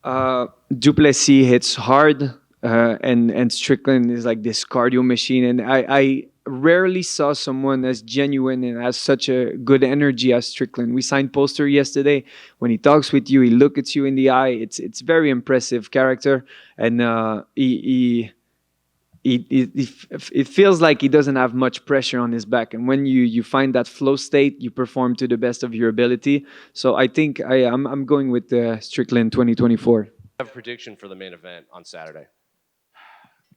Du Plessis hits hard, and Strickland is like this cardio machine. And I rarely saw someone as genuine and has such a good energy as Strickland. We signed poster yesterday. When he talks with you, he looks at you in the eye. It's very impressive character, and it feels like he doesn't have much pressure on his back. And when you find that flow state, you perform to the best of your ability. So I think I'm going with Strickland 2024. I have a prediction for the main event on Saturday.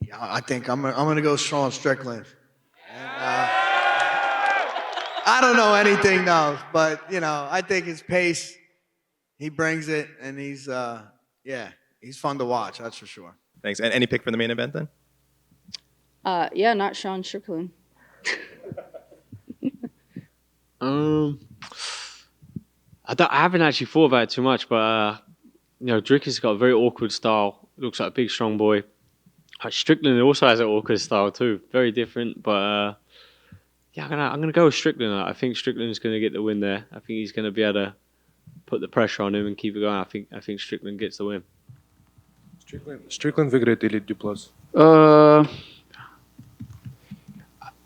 Yeah, I think I'm gonna go Sean Strickland. And, I don't know anything though, but I think his pace, he brings it, and he's fun to watch. That's for sure. Thanks. And any pick for the main event then? Yeah, not Sean Strickland. I haven't actually thought about it too much, but Dricus has got a very awkward style. Looks like a big, strong boy. Strickland also has an awkward style too. Very different, but I'm gonna go with Strickland. I think Strickland's gonna get the win there. I think he's gonna be able to put the pressure on him and keep it going. I think Strickland gets the win. Strickland выиграет или Duplessis?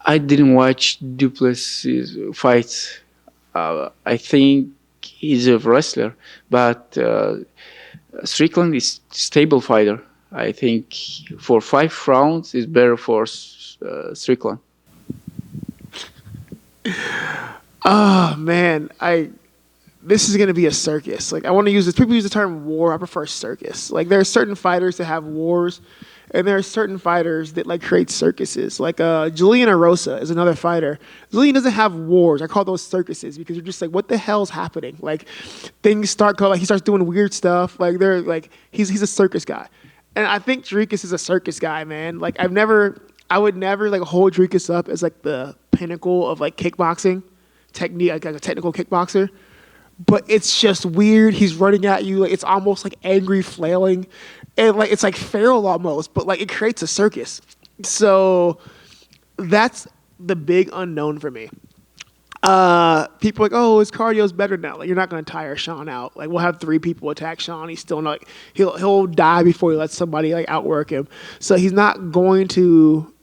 I didn't watch Du Plessis fight. I think he's a wrestler, but Strickland is stable fighter. I think for 5 rounds is better for Strickland. Oh man, this is gonna be a circus. Like I want to use this. People use the term war. I prefer circus. Like there are certain fighters that have wars, and there are certain fighters that like create circuses. Like Julian Erosa is another fighter. Julian doesn't have wars. I call those circuses because you're just like, what the hell's happening? Like things start like he starts doing weird stuff. Like they're like he's a circus guy, and I think Dricus is a circus guy, man. Like I would never like hold Dricus up as like the pinnacle of like kickboxing technique, like a technical kickboxer. But it's just weird. He's running at you. Like it's almost like angry flailing. And like it's like feral almost, but like it creates a circus. So that's the big unknown for me. People are like, oh, his cardio's better now. Like you're not gonna tire Sean out. Like we'll have 3 people attack Sean. He's still not. He'll die before he lets somebody like outwork him. So he's not going to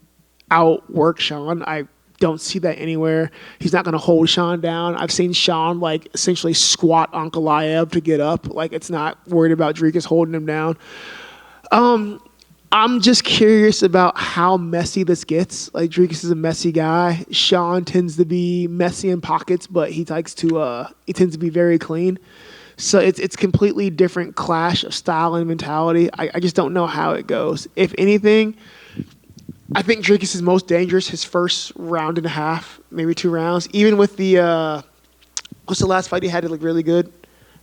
outwork Sean. I don't see that anywhere. He's not going to hold Sean down. I've seen Sean like essentially squat Ankalaev to get up. Like it's not worried about Dricus holding him down. I'm just curious about how messy this gets. Like Dricus is a messy guy. Sean tends to be messy in pockets, but he tends to be very clean. So it's completely different clash of style and mentality. I just don't know how it goes. If anything, I think Dricus is most dangerous his first round and a half, maybe 2 rounds. Even with the what's the last fight he had that looked really good?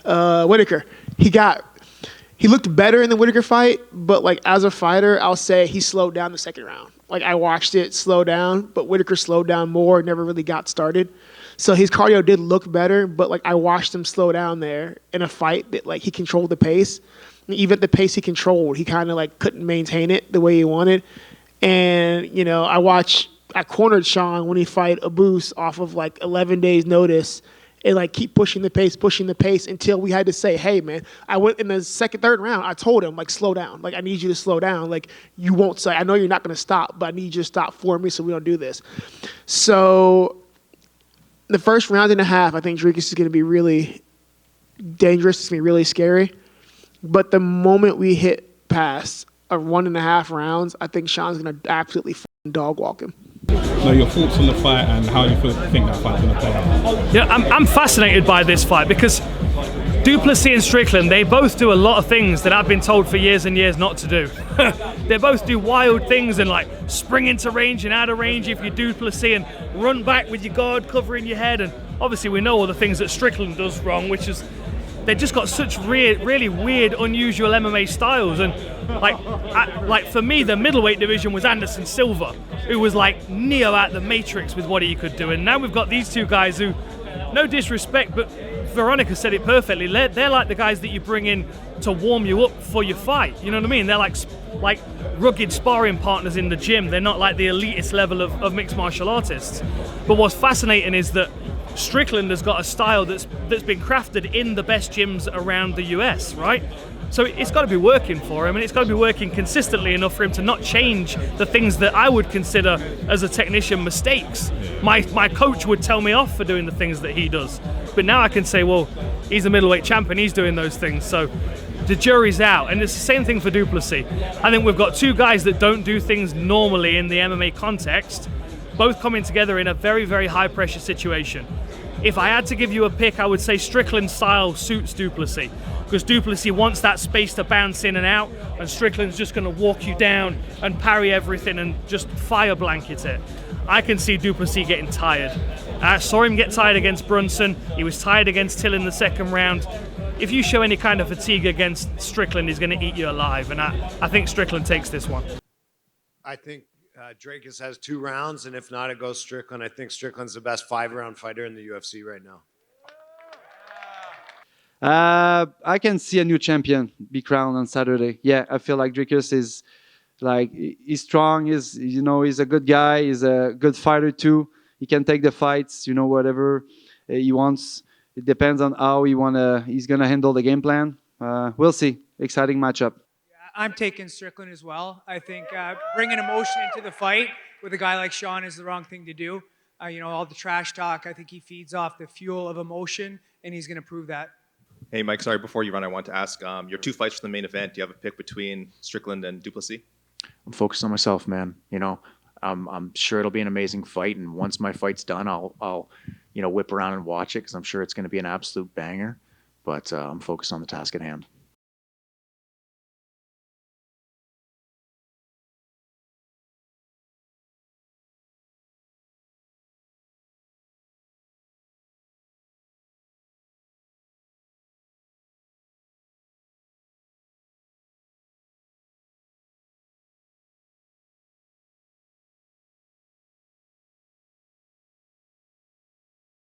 Whitaker. He looked better in the Whitaker fight, but like as a fighter, I'll say he slowed down the second round. Like I watched it slow down, but Whitaker slowed down more, never really got started. So his cardio did look better, but like I watched him slow down there in a fight that like he controlled the pace. And even at the pace he controlled, he kind of like couldn't maintain it the way he wanted. And, I cornered Sean when he fight Abus off of like 11 days notice and like keep pushing the pace until we had to say, hey man, I went in the third round, I told him like, slow down. Like I need you to slow down. Like you won't say, I know you're not going to stop, but I need you to stop for me so we don't do this. So the first round and a half, I think Dricus is going to be really dangerous. It's going to be really scary. But the moment we hit past 1.5 rounds, I think Sean's going to absolutely dog walk him. No, your thoughts on the fight and how you think that fight's going to play out? Yeah, I'm fascinated by this fight because Du Plessis and Strickland, they both do a lot of things that I've been told for years and years not to do. They both do wild things and like spring into range and out of range if you Du Plessis and run back with your guard covering your head. And obviously we know all the things that Strickland does wrong, which is they've just got such really weird, unusual MMA styles. And like for me, the middleweight division was Anderson Silva, who was like Neo out the Matrix with what he could do. And now we've got these 2 guys who, no disrespect, but Veronica said it perfectly. They're like the guys that you bring in to warm you up for your fight. You know what I mean? They're like rugged sparring partners in the gym. They're not like the elitist level of mixed martial artists. But what's fascinating is that Strickland has got a style that's been crafted in the best gyms around the US, right? So it's got to be working for him, and it's got to be working consistently enough for him to not change the things that I would consider as a technician mistakes. My coach would tell me off for doing the things that he does. But now I can say, well, he's a middleweight champion, he's doing those things. So the jury's out. And it's the same thing for Du Plessis. I think we've got two guys that don't do things normally in the MMA context, both coming together in a very, very high pressure situation. If I had to give you a pick, I would say Strickland's style suits Du Plessis, because Du Plessis wants that space to bounce in and out, and Strickland's just going to walk you down and parry everything and just fire blanket it. I can see Du Plessis getting tired. I saw him get tired against Brunson. He was tired against Till in the second round. If you show any kind of fatigue against Strickland, he's going to eat you alive, and I think Strickland takes this one. I think Dricus has 2 rounds, and if not, it goes Strickland. I think Strickland's the best 5-round fighter in the UFC right now. I can see a new champion be crowned on Saturday. Yeah, I feel like Dricus is he's strong. He's a good guy. He's a good fighter too. He can take the fights. Whatever he wants. It depends on how he's gonna handle the game plan. We'll see. Exciting matchup. I'm taking Strickland as well. I think bringing emotion into the fight with a guy like Sean is the wrong thing to do. All the trash talk, I think he feeds off the fuel of emotion, and he's going to prove that. Hey, Mike, sorry, before you run, I want to ask, your 2 fights for the main event, do you have a pick between Strickland and Du Plessis? I'm focused on myself, man. I'm sure it'll be an amazing fight, and once my fight's done, I'll whip around and watch it, because I'm sure it's going to be an absolute banger. But I'm focused on the task at hand.